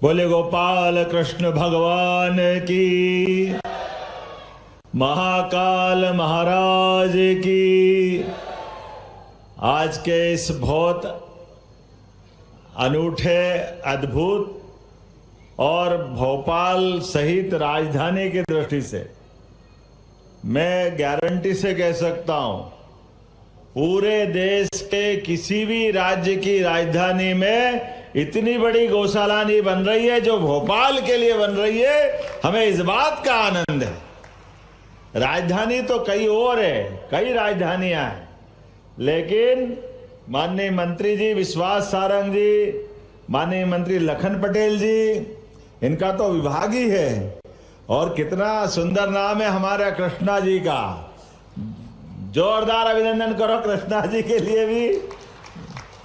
बोले गोपाल कृष्ण भगवान की, महाकाल महाराज की। आज के इस बहुत अनूठे, अद्भुत और भोपाल सहित राजधानी की दृष्टि से मैं गारंटी से कह सकता हूं, पूरे देश के किसी भी राज्य की राजधानी में इतनी बड़ी गौशाला नहीं बन रही है जो भोपाल के लिए बन रही है। हमें इस बात का आनंद है। राजधानी तो कई और है, कई राजधानियां हैं, लेकिन माननीय मंत्री जी विश्वास सारंग जी, माननीय मंत्री लखन पटेल जी, इनका तो विभाग ही है। और कितना सुंदर नाम है हमारे कृष्णा जी का। जोरदार अभिनंदन करो कृष्णा जी के लिए भी।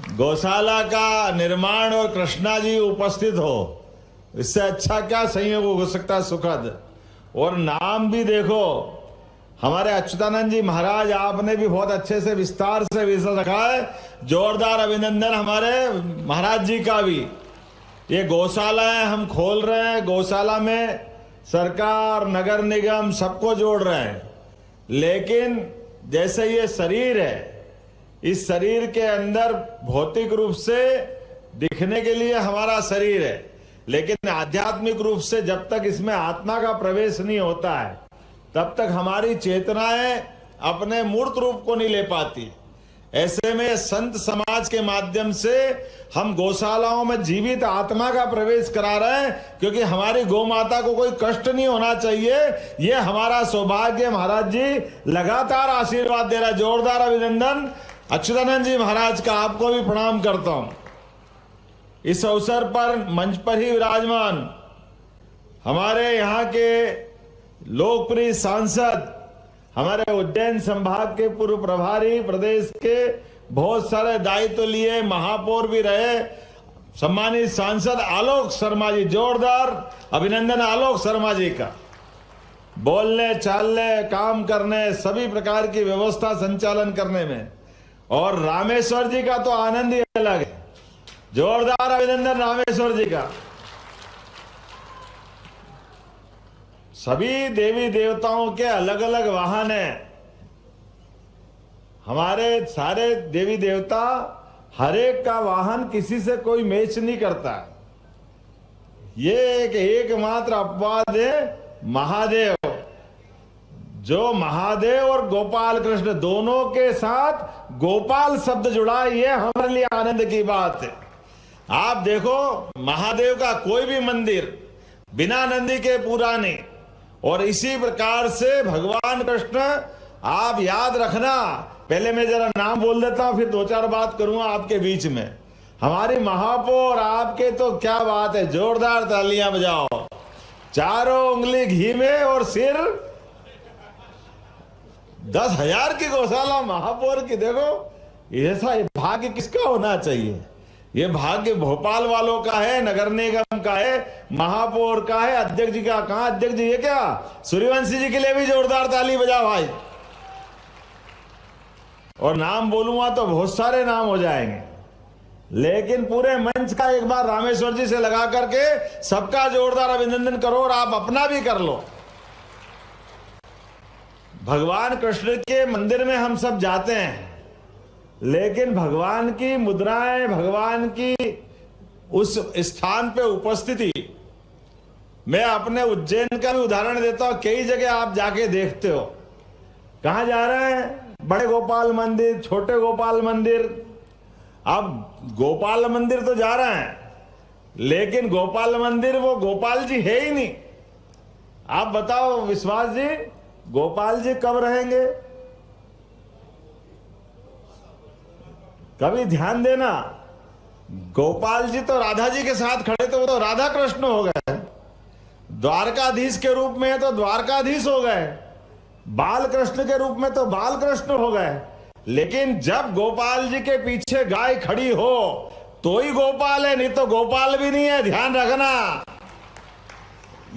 गौशाला का निर्माण और कृष्णा जी उपस्थित हो, इससे अच्छा क्या संयोग हो सकता है, सुखद। और नाम भी देखो, हमारे अच्युतानंद जी महाराज, आपने भी बहुत अच्छे से विस्तार से विषय रखा है। जोरदार अभिनंदन हमारे महाराज जी का भी। ये गौशालाएं हम खोल रहे हैं, गौशाला में सरकार, नगर निगम सबको जोड़ रहे हैं। लेकिन जैसे ये शरीर है, इस शरीर के अंदर भौतिक रूप से दिखने के लिए हमारा शरीर है, लेकिन आध्यात्मिक रूप से जब तक इसमें आत्मा का प्रवेश नहीं होता है, तब तक हमारी चेतनाएं अपने मूर्त रूप को नहीं ले पाती। ऐसे में संत समाज के माध्यम से हम गौशालाओं में जीवित आत्मा का प्रवेश करा रहे हैं, क्योंकि हमारी गौ माता को कोई कष्ट नहीं होना चाहिए। ये हमारा सौभाग्य। महाराज जी लगातार आशीर्वाद दे रहा है। जोरदार अभिनंदन अच्युतानंद जी महाराज का, आपको भी प्रणाम करता हूं। इस अवसर पर मंच पर ही विराजमान हमारे यहाँ के लोकप्रिय सांसद, हमारे उज्जैन संभाग के पूर्व प्रभारी, प्रदेश के बहुत सारे दायित्व लिए, महापौर भी रहे, सम्मानित सांसद आलोक शर्मा जी। जोरदार अभिनंदन आलोक शर्मा जी का। बोलने, चालने, काम करने, सभी प्रकार की व्यवस्था संचालन करने में। और रामेश्वर जी का तो आनंद ही अलग है। जोरदार अभिनंदन रामेश्वर जी का। सभी देवी देवताओं के अलग अलग वाहन हैं। हमारे सारे देवी देवता, हर एक का वाहन किसी से कोई मैच नहीं करता। ये एकमात्र अपवाद है महादेव, जो महादेव और गोपाल कृष्ण दोनों के साथ गोपाल शब्द जुड़ा, ये हमारे लिए आनंद की बात है। आप देखो, महादेव का कोई भी मंदिर बिना नंदी के पूरा नहीं। और इसी प्रकार से भगवान कृष्ण, आप याद रखना, पहले मैं जरा नाम बोल देता हूं, फिर दो चार बात करूंगा आपके बीच में। हमारी महापौर, आपके तो क्या बात है, जोरदार तालियां बजाओ। चारों उंगली घी में और सिर 10,000 की गौशाला महापौर की। देखो ऐसा भाग्य किसका होना चाहिए। ये भाग्य भोपाल वालों का है, नगर निगम का है, महापौर का है, अध्यक्ष जी का। कहां अध्यक्ष जी? ये क्या सूर्यवंशी जी के लिए भी जोरदार ताली बजा भाई। और नाम बोलूंगा तो बहुत सारे नाम हो जाएंगे, लेकिन पूरे मंच का एक बार रामेश्वर जी से लगा करके सबका जोरदार अभिनंदन करो और आप अपना भी कर लो। भगवान कृष्ण के मंदिर में हम सब जाते हैं, लेकिन भगवान की मुद्राएं, भगवान की उस स्थान पे उपस्थिति, मैं अपने उज्जैन का भी उदाहरण देता हूं। कई जगह आप जाके देखते हो, कहां जा रहे हैं, बड़े गोपाल मंदिर, छोटे गोपाल मंदिर। अब गोपाल मंदिर तो जा रहे हैं, लेकिन गोपाल मंदिर वो गोपाल जी है ही नहीं। आप बताओ विश्वास जी, गोपाल जी कब रहेंगे? कभी ध्यान देना, गोपाल जी तो राधा जी के साथ खड़े थे, वो तो राधा कृष्ण हो गए। द्वारकाधीश के रूप में तो द्वारकाधीश हो गए, बाल कृष्ण के रूप में तो बाल कृष्ण हो गए। लेकिन जब गोपाल जी के पीछे गाय खड़ी हो तो ही गोपाल है, नहीं तो गोपाल भी नहीं है। ध्यान रखना,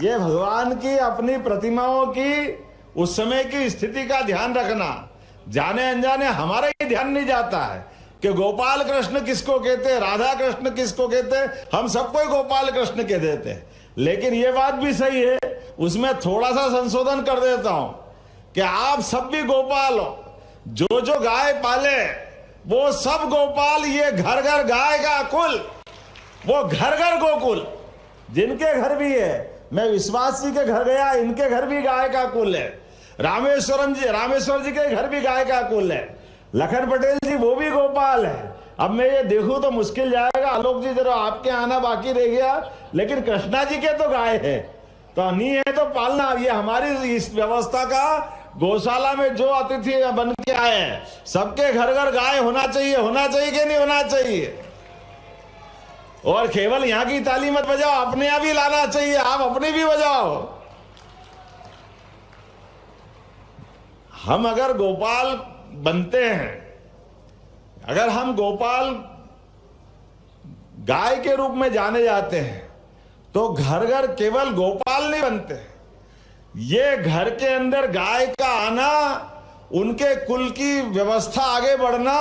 ये भगवान की अपनी प्रतिमाओं की उस समय की स्थिति का ध्यान रखना। जाने अनजाने हमारा ही ध्यान नहीं जाता है। कि गोपाल कृष्ण किसको कहते हैं, राधा कृष्ण किसको कहते हैं, हम सबको गोपाल कृष्ण कह देते हैं। लेकिन ये बात भी सही है, उसमें थोड़ा सा संशोधन कर देता हूं कि आप सब भी गोपाल हो। जो जो गाय पाले वो सब गोपाल, ये घर घर गाय का कुल, वो घर घर गोकुल। जिनके घर भी है, मैं विश्वास जी के घर गया, इनके घर भी गाय का कुल है। रामेश्वर जी के घर भी गाय का कुल है। लखन पटेल जी वो भी गोपाल है। अब मैं ये देखूं तो मुश्किल जाएगा। आलोक जी जरा आपके आना बाकी रह गया, लेकिन कृष्णा जी के तो गाय है, तो नहीं है तो पालना। ये हमारी इस व्यवस्था का, गौशाला में जो अतिथि बन के आए हैं सबके घर घर गाय होना चाहिए। होना चाहिए कि नहीं होना चाहिए? और केवल यहां की ताली मत बजाओ, अपने यहां भी लाना चाहिए। आप अपनी भी बजाओ। हम अगर गोपाल बनते हैं, अगर हम गोपाल गाय के रूप में जाने जाते हैं, तो घर घर केवल गोपाल नहीं बनते। ये घर के अंदर गाय का आना, उनके कुल की व्यवस्था आगे बढ़ना,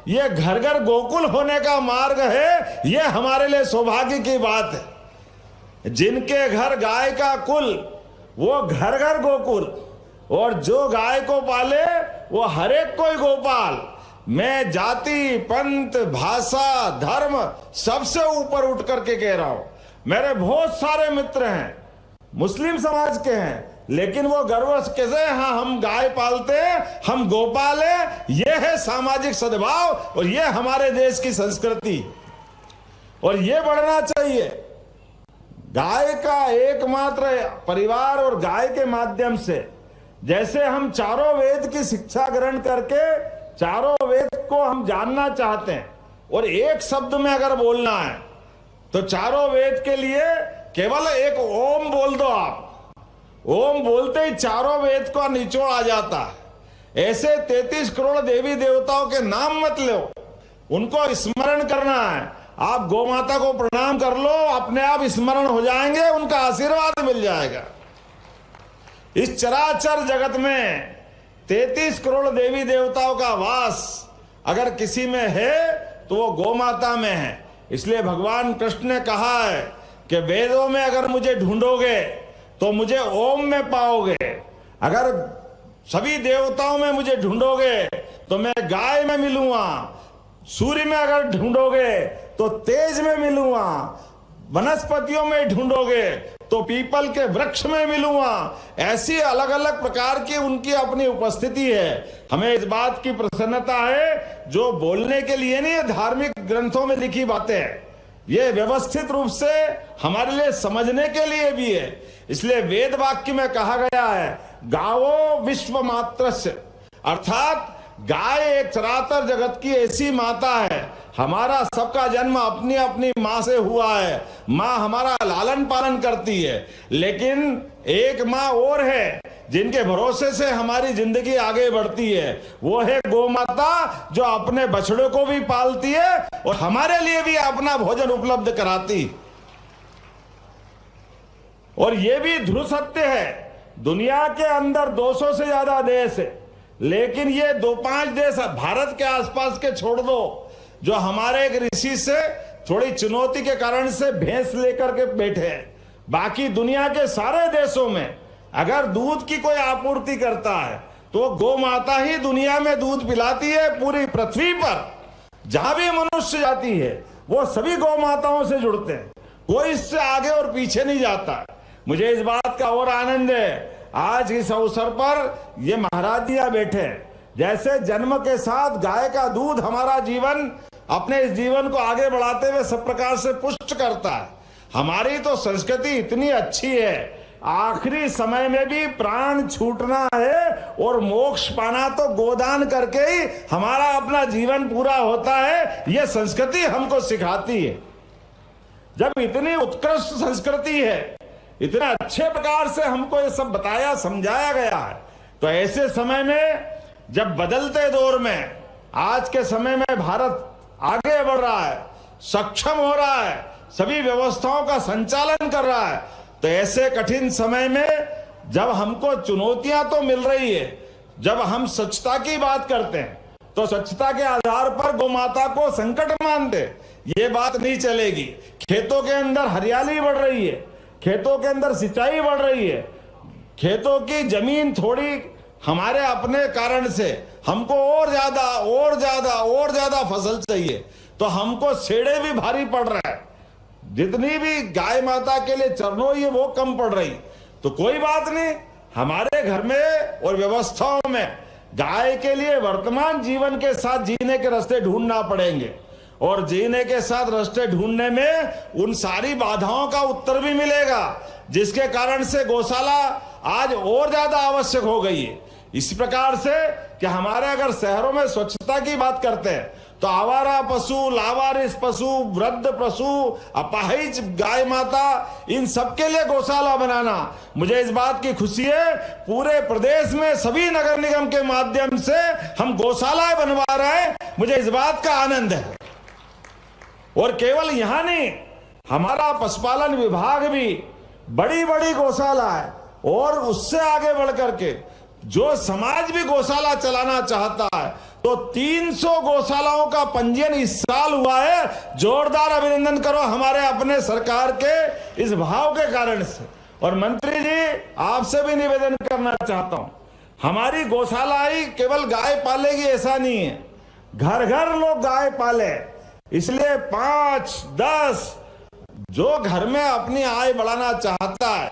ये घर घर गोकुल होने का मार्ग है। ये हमारे लिए सौभाग्य की बात है। जिनके घर गाय का कुल, वो घर घर गोकुल, और जो गाय को पाले वो हर एक कोई गोपाल। मैं जाति, पंथ, भाषा, धर्म सबसे ऊपर उठ करके कह रहा हूं। मेरे बहुत सारे मित्र हैं मुस्लिम समाज के हैं, लेकिन वो गर्व कैसे, हाँ हम गाय पालते हैं, हम गोपाल हैं। ये है सामाजिक सद्भाव, और ये हमारे देश की संस्कृति, और ये बढ़ना चाहिए। गाय का एकमात्र परिवार, और गाय के माध्यम से जैसे हम चारों वेद की शिक्षा ग्रहण करके चारों वेद को हम जानना चाहते हैं, और एक शब्द में अगर बोलना है तो चारों वेद के लिए केवल एक ओम बोल दो। आप ओम बोलते ही चारों वेद का निचोड़ आ जाता है। ऐसे 33 करोड़ देवी देवताओं के नाम मत लो, उनको स्मरण करना है। आप गौ माता को प्रणाम कर लो, अपने आप स्मरण हो जाएंगे, उनका आशीर्वाद मिल जाएगा। इस चराचर जगत में 33 करोड़ देवी देवताओं का वास अगर किसी में है तो वो गौ माता में है। इसलिए भगवान कृष्ण ने कहा है कि वेदों में अगर मुझे ढूंढोगे तो मुझे ओम में पाओगे, अगर सभी देवताओं में मुझे ढूंढोगे तो मैं गाय में मिलूंगा, सूर्य में अगर ढूंढोगे तो तेज में मिलूंगा, वनस्पतियों में ढूंढोगे तो पीपल के वृक्ष में मिलूंगा। ऐसी अलग अलग प्रकार की उनकी अपनी उपस्थिति है। हमें इस बात की प्रसन्नता है, जो बोलने के लिए नहीं, धार्मिक ग्रंथों में लिखी बातें हैं, ये व्यवस्थित रूप से हमारे लिए समझने के लिए भी है। इसलिए वेद वाक्य में कहा गया है, गावो विश्व मात्रस्य, अर्थात गाय एक चराचर जगत की ऐसी माता है। हमारा सबका जन्म अपनी अपनी माँ से हुआ है। माँ हमारा लालन पालन करती है, लेकिन एक माँ और है जिनके भरोसे से हमारी जिंदगी आगे बढ़ती है। वो है गौ माता, जो अपने बछड़ों को भी पालती है और हमारे लिए भी अपना भोजन उपलब्ध कराती। और ये भी ध्रुव सत्य है, दुनिया के अंदर 200 से ज्यादा देश है, लेकिन ये 2-5 देश भारत के आसपास के छोड़ दो, जो हमारे एक ऋषि से थोड़ी चुनौती के कारण से भैंस लेकर के बैठे हैं। बाकी दुनिया के सारे देशों में अगर दूध की कोई आपूर्ति करता है तो गौ माता ही दुनिया में दूध पिलाती है। पूरी पृथ्वी पर जहां भी मनुष्य जाती है वो सभी गौ माताओं से जुड़ते हैं, कोई इससे आगे और पीछे नहीं जाता। मुझे इस बात का और आनंद है, आज इस अवसर पर ये महाराज जी बैठे हैं। जैसे जन्म के साथ गाय का दूध हमारा जीवन, अपने इस जीवन को आगे बढ़ाते हुए सब प्रकार से पुष्ट करता है। हमारी तो संस्कृति इतनी अच्छी है, आखिरी समय में भी प्राण छूटना है और मोक्ष पाना तो गोदान करके ही हमारा अपना जीवन पूरा होता है। यह संस्कृति हमको सिखाती है। जब इतनी उत्कृष्ट संस्कृति है, इतने अच्छे प्रकार से हमको ये सब बताया समझाया गया है, तो ऐसे समय में जब बदलते दौर में, आज के समय में भारत आगे बढ़ रहा है, सक्षम हो रहा है, सभी व्यवस्थाओं का संचालन कर रहा है, तो ऐसे कठिन समय में जब हमको चुनौतियां तो मिल रही है, जब हम स्वच्छता की बात करते हैं, तो स्वच्छता के आधार पर गोमाता को संकट मानते, ये बात नहीं चलेगी। खेतों के अंदर हरियाली बढ़ रही है, खेतों के अंदर सिंचाई बढ़ रही है, खेतों की जमीन थोड़ी हमारे अपने कारण से हमको और ज्यादा फसल चाहिए, तो हमको सेड़े भी भारी पड़ रहा है। जितनी भी गाय माता के लिए चरनोई है वो कम पड़ रही। तो कोई बात नहीं, हमारे घर में और व्यवस्थाओं में गाय के लिए वर्तमान जीवन के साथ जीने के रास्ते ढूंढना पड़ेंगे, और जीने के साथ रास्ते ढूंढने में उन सारी बाधाओं का उत्तर भी मिलेगा, जिसके कारण से गौशाला आज और ज्यादा आवश्यक हो गई है। इस प्रकार से कि हमारे अगर शहरों में स्वच्छता की बात करते हैं तो आवारा पशु, लावारिस पशु, वृद्ध पशु, अपाहिज गाय माता, इन सबके लिए गौशाला बनाना, मुझे इस बात की खुशी है पूरे प्रदेश में सभी नगर निगम के माध्यम से हम गौशालाएं बनवा रहे हैं, मुझे इस बात का आनंद है। और केवल यहां नहीं, हमारा पशुपालन विभाग भी बड़ी बड़ी गौशाला है, और उससे आगे बढ़कर के जो समाज भी गौशाला चलाना चाहता है तो 300 गौशालाओं का पंजीयन इस साल हुआ है। जोरदार अभिनंदन करो हमारे अपने सरकार के इस भाव के कारण से। और मंत्री जी, आपसे भी निवेदन करना चाहता हूं, हमारी गौशाला ही केवल गाय पालेगी ऐसा नहीं है, घर घर लोग गाय पाले, इसलिए 5-10 जो घर में अपनी आय बढ़ाना चाहता है,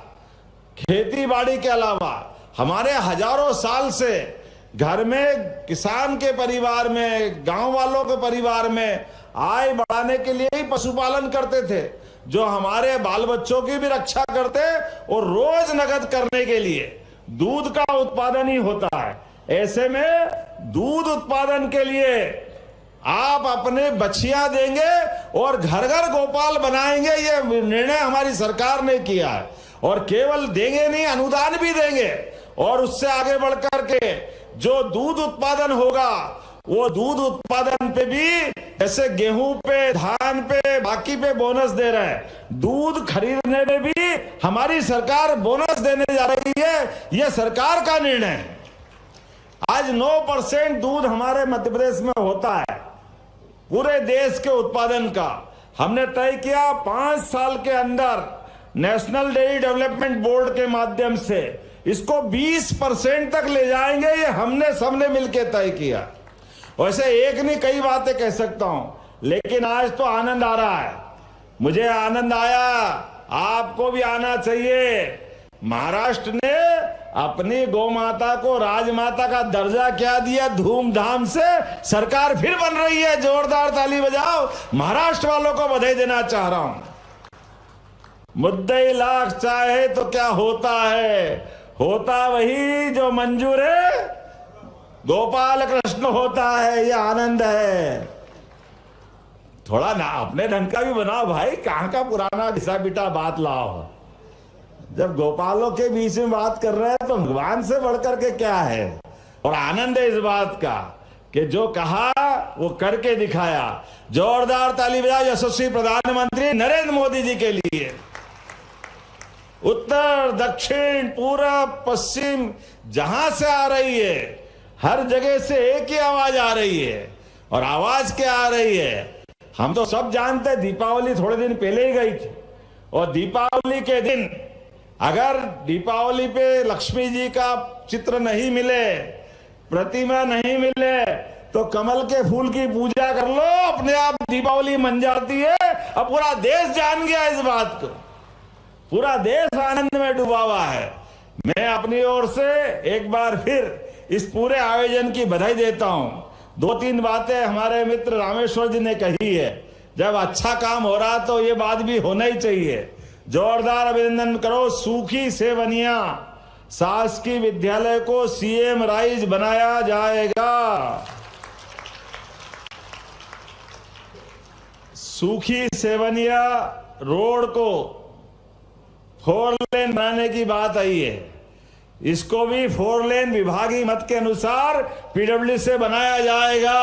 खेती बाड़ी के अलावा हमारे हजारों साल से घर में किसान के परिवार में, गांव वालों के परिवार में आय बढ़ाने के लिए ही पशुपालन करते थे, जो हमारे बाल बच्चों की भी रक्षा करते, और रोज नगद करने के लिए दूध का उत्पादन ही होता है। ऐसे में दूध उत्पादन के लिए आप अपने बछिया देंगे और घर घर गोपाल बनाएंगे, ये निर्णय हमारी सरकार ने किया है। और केवल देंगे नहीं, अनुदान भी देंगे, और उससे आगे बढ़कर के जो दूध उत्पादन होगा वो दूध उत्पादन पे भी, जैसे गेहूं पे, धान पे, बाकी पे बोनस दे रहे हैं, दूध खरीदने में भी हमारी सरकार बोनस देने जा रही है। यह सरकार का निर्णय है। आज 9% दूध हमारे मध्य प्रदेश में होता है पूरे देश के उत्पादन का। हमने तय किया 5 साल के अंदर नेशनल डेयरी डेवलपमेंट बोर्ड के माध्यम से इसको 20% तक ले जाएंगे, ये हमने सबने मिलकर तय किया। वैसे एक नहीं कई बातें कह सकता हूं, लेकिन आज तो आनंद आ रहा है, मुझे आनंद आया, आपको भी आना चाहिए। महाराष्ट्र ने अपनी गौ माता को राजमाता का दर्जा क्या दिया, धूमधाम से सरकार फिर बन रही है, जोरदार ताली बजाओ। महाराष्ट्र वालों को बधाई देना चाह रहा हूं। मुद्दे लाख चाहे तो क्या होता है, होता वही जो मंजूर है, गोपाल कृष्ण होता है, ये आनंद है। थोड़ा ना अपने ढंग का भी बनाओ भाई, कहां का पुराना घिसा पिटा बात लाओ। जब गोपालों के बीच में बात कर रहे हैं तो भगवान से बढ़कर के क्या है। और आनंद है इस बात का कि जो कहा वो करके दिखाया। जोरदार ताली बजाओ यशस्वी प्रधानमंत्री नरेंद्र मोदी जी के लिए। उत्तर, दक्षिण, पूरब, पश्चिम जहां से आ रही है, हर जगह से एक ही आवाज आ रही है। और आवाज क्या आ रही है, हम तो सब जानते हैं। दीपावली थोड़े दिन पहले ही गई थी, और दीपावली के दिन अगर दीपावली पे लक्ष्मी जी का चित्र नहीं मिले, प्रतिमा नहीं मिले, तो कमल के फूल की पूजा कर लो, अपने आप दीपावली मन जाती है। अब पूरा देश जान गया इस बात को, पूरा देश आनंद में डूबा हुआ है। मैं अपनी ओर से एक बार फिर इस पूरे आयोजन की बधाई देता हूं। 2-3 बातें हमारे मित्र रामेश्वर जी ने कही है, जब अच्छा काम हो रहा तो ये बात भी होना ही चाहिए। जोरदार अभिनंदन करो। सूखी सेवनिया शासकीय विद्यालय को सीएम राइज बनाया जाएगा। सूखी सेवनिया रोड को 4 लेन बनाने की बात आई है, इसको भी 4 लेन विभागीय मत के अनुसार पीडब्ल्यू से बनाया जाएगा।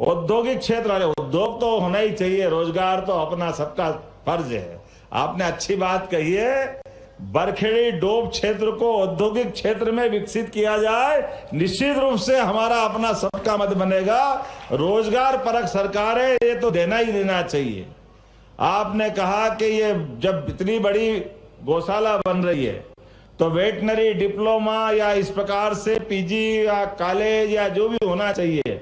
औद्योगिक क्षेत्र, अरे उद्योग तो होना ही चाहिए, रोजगार तो अपना सबका फर्ज है। आपने अच्छी बात कही है बरखेड़ी डोब क्षेत्र को औद्योगिक क्षेत्र में विकसित किया जाए, निश्चित रूप से हमारा अपना सबका मत बनेगा। रोजगार परक सरकार है, ये तो देना ही देना चाहिए। आपने कहा कि ये जब इतनी बड़ी गौशाला बन रही है तो वेटनरी डिप्लोमा या इस प्रकार से पीजी या कॉलेज या जो भी होना चाहिए।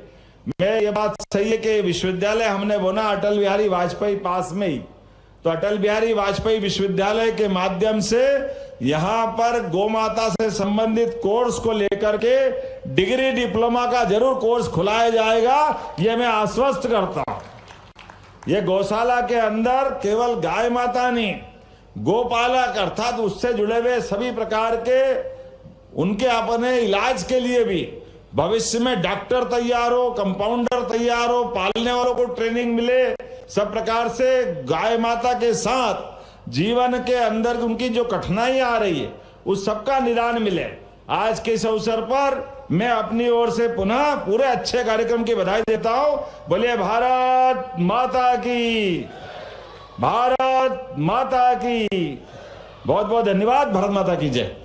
मैं ये बात सही है कि विश्वविद्यालय हमने बोना अटल बिहारी वाजपेयी पास में ही, तो अटल बिहारी वाजपेयी विश्वविद्यालय के माध्यम से यहां पर गोमाता से संबंधित कोर्स को लेकर के डिग्री डिप्लोमा का जरूर कोर्स खुलाया जाएगा, ये मैं आश्वस्त करता हूं। ये गौशाला के अंदर केवल गाय माता नहीं, गोपालक अर्थात उससे जुड़े हुए सभी प्रकार के उनके अपने इलाज के लिए भी भविष्य में डॉक्टर तैयार हो, कंपाउंडर तैयार हो, पालने वालों को ट्रेनिंग मिले, सब प्रकार से गाय माता के साथ जीवन के अंदर उनकी जो कठिनाई आ रही है उस सबका निदान मिले। आज के इस अवसर पर मैं अपनी ओर से पुनः पूरे अच्छे कार्यक्रम की बधाई देता हूं। बोलिए भारत माता की, भारत माता की। बहुत बहुत धन्यवाद। भारत माता की जय।